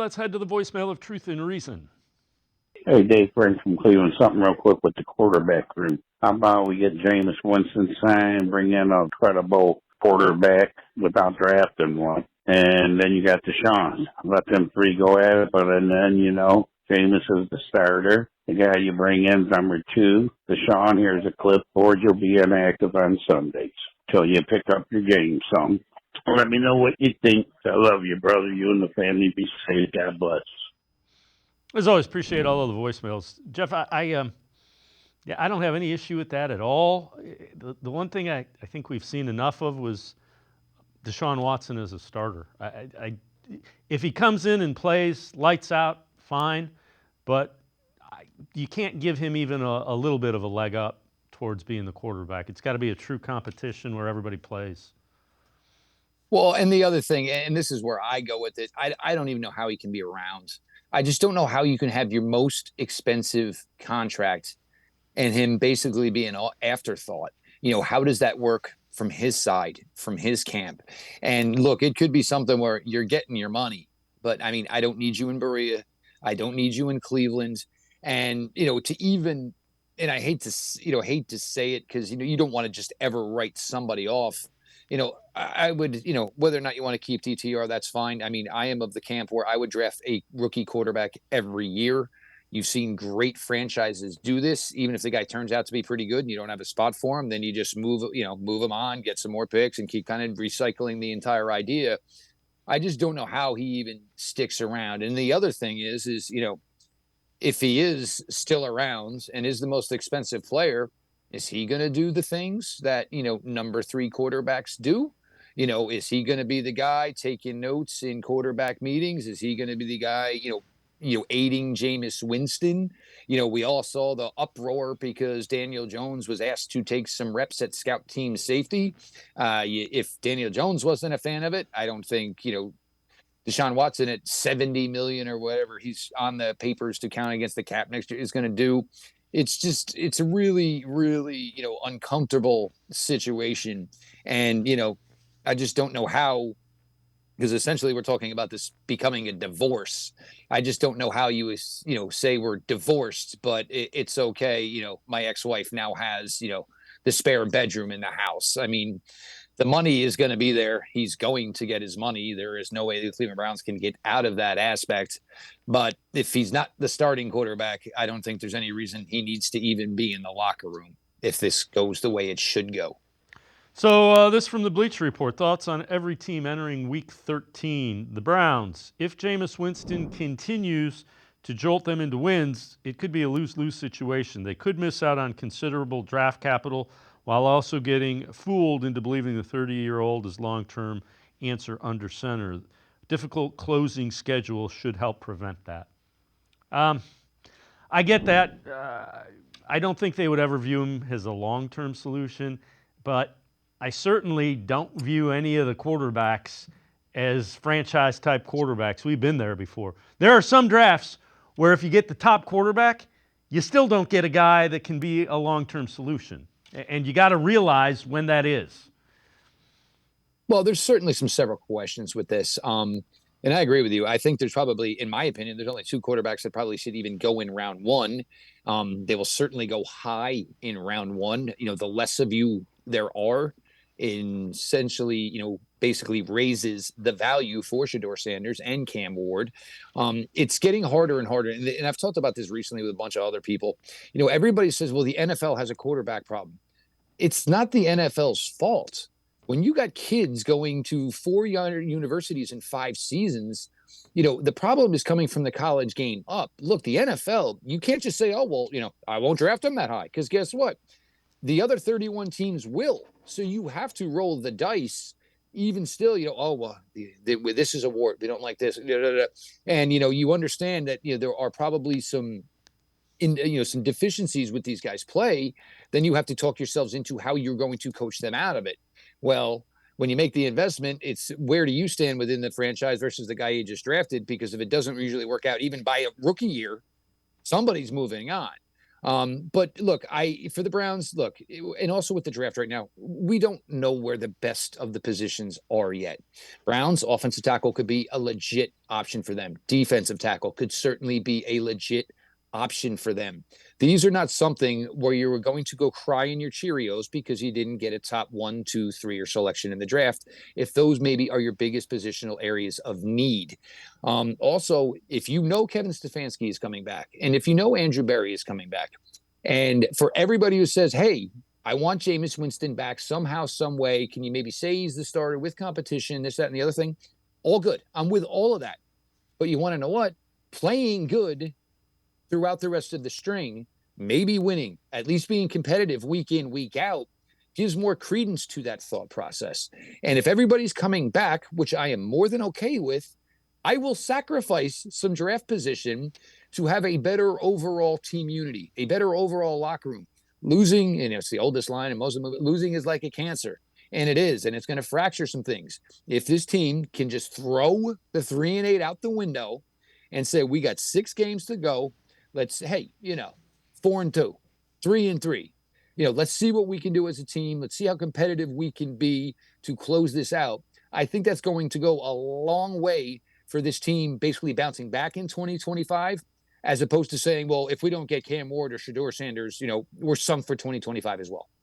Let's head to the voicemail of Truth and Reason. Hey, Dave Frank from Cleveland. Something real quick with the quarterback room. How about we get Jameis Winston signed, bring in a credible quarterback without drafting one, and then you got Deshaun. Let them three go at it, but and then Jameis is the starter. The guy you bring in is number two. Deshaun, here's a clipboard. You'll be inactive on Sundays till you pick up your game some. Let me know what you think. I love you, brother. You and the family be safe. God bless. As always, appreciate all of the voicemails. Jeff, I don't have any issue with that at all. The one thing I think we've seen enough of was Deshaun Watson as a starter. If he comes in and plays lights out, fine, but you can't give him even a little bit of a leg up towards being the quarterback. It's got to be a true competition where everybody plays. Well, and the other thing, and this is where I go with it, I don't even know how he can be around. I just don't know how you can have your most expensive contract and him basically be an afterthought. How does that work from his side, from his camp? And look, it could be something where you're getting your money, but I mean, I don't need you in Berea. I don't need you in Cleveland. And, and I hate to say it because, you don't want to just ever write somebody off. I would, whether or not you want to keep DTR, that's fine. I mean, I am of the camp where I would draft a rookie quarterback every year. You've seen great franchises do this. Even if the guy turns out to be pretty good and you don't have a spot for him, then you just move him on, get some more picks and keep kind of recycling the entire idea. I just don't know how he even sticks around. And the other thing is, if he is still around and is the most expensive player, is he going to do the things that, number three quarterbacks do? Is he going to be the guy taking notes in quarterback meetings? Is he going to be the guy, aiding Jameis Winston? We all saw the uproar because Daniel Jones was asked to take some reps at scout team safety. If Daniel Jones wasn't a fan of it, I don't think, Deshaun Watson at $70 million or whatever he's on the papers to count against the cap next year is going to do. It's a really, really, uncomfortable situation. And, I just don't know how, because essentially we're talking about this becoming a divorce. I just don't know how you say we're divorced, but it's okay. My ex-wife now has, the spare bedroom in the house. I mean, the money is going to be there. He's going to get his money. There is no way the Cleveland Browns can get out of that aspect. But if he's not the starting quarterback, I don't think there's any reason he needs to even be in the locker room if this goes the way it should go. So this from the Bleacher Report. Thoughts on every team entering Week 13. The Browns. If Jameis Winston continues to jolt them into wins, it could be a lose-lose situation. They could miss out on considerable draft capital while also getting fooled into believing the 30-year-old is long-term answer under center. Difficult closing schedule should help prevent that. I get that. I don't think they would ever view him as a long-term solution, but I certainly don't view any of the quarterbacks as franchise-type quarterbacks. We've been there before. There are some drafts where if you get the top quarterback, you still don't get a guy that can be a long-term solution. And you got to realize when that is. Well, there's certainly several questions with this. And I agree with you. I think there's probably, in my opinion, there's only two quarterbacks that probably should even go in round one. They will certainly go high in round one. The less of you there are, essentially, basically raises the value for Shedeur Sanders and Cam Ward. It's getting harder and harder. And I've talked about this recently with a bunch of other people. Everybody says, well, the NFL has a quarterback problem. It's not the NFL's fault. When you got kids going to 4 universities in 5 seasons, the problem is coming from the college game up. Look, the NFL, you can't just say, oh, well, I won't draft them that high. Because guess what? The other 31 teams will. So you have to roll the dice. Even still, oh, well, this is a war. We don't like this. And, you understand that, there are probably some deficiencies with these guys' play. Then you have to talk yourselves into how you're going to coach them out of it. Well, when you make the investment, it's where do you stand within the franchise versus the guy you just drafted? Because if it doesn't usually work out, even by a rookie year, somebody's moving on. But look, for the Browns, look, and also with the draft right now, we don't know where the best of the positions are yet. Browns offensive tackle could be a legit option for them. Defensive tackle could certainly be a legit option for them. These are not something where you're going to go cry in your Cheerios because you didn't get a top 1, 2, 3 or selection in the draft. If those maybe are your biggest positional areas of need. Also, if you know Kevin Stefanski is coming back, and if you know Andrew Berry is coming back, and for everybody who says, hey, I want Jameis Winston back somehow, some way, can you maybe say he's the starter with competition, this, that, and the other thing? All good. I'm with all of that. But you want to know what? Playing good throughout the rest of the string, maybe winning, at least being competitive week in, week out, gives more credence to that thought process. And if everybody's coming back, which I am more than okay with, I will sacrifice some draft position to have a better overall team unity, a better overall locker room. Losing, and it's the oldest line in most of them, losing is like a cancer. And it is, and it's going to fracture some things. If this team can just throw the 3-8 out the window and say, we got 6 games to go, let's, hey, 4-2, 3-3. Let's see what we can do as a team. Let's see how competitive we can be to close this out. I think that's going to go a long way for this team basically bouncing back in 2025, as opposed to saying, well, if we don't get Cam Ward or Shedeur Sanders, we're sunk for 2025 as well.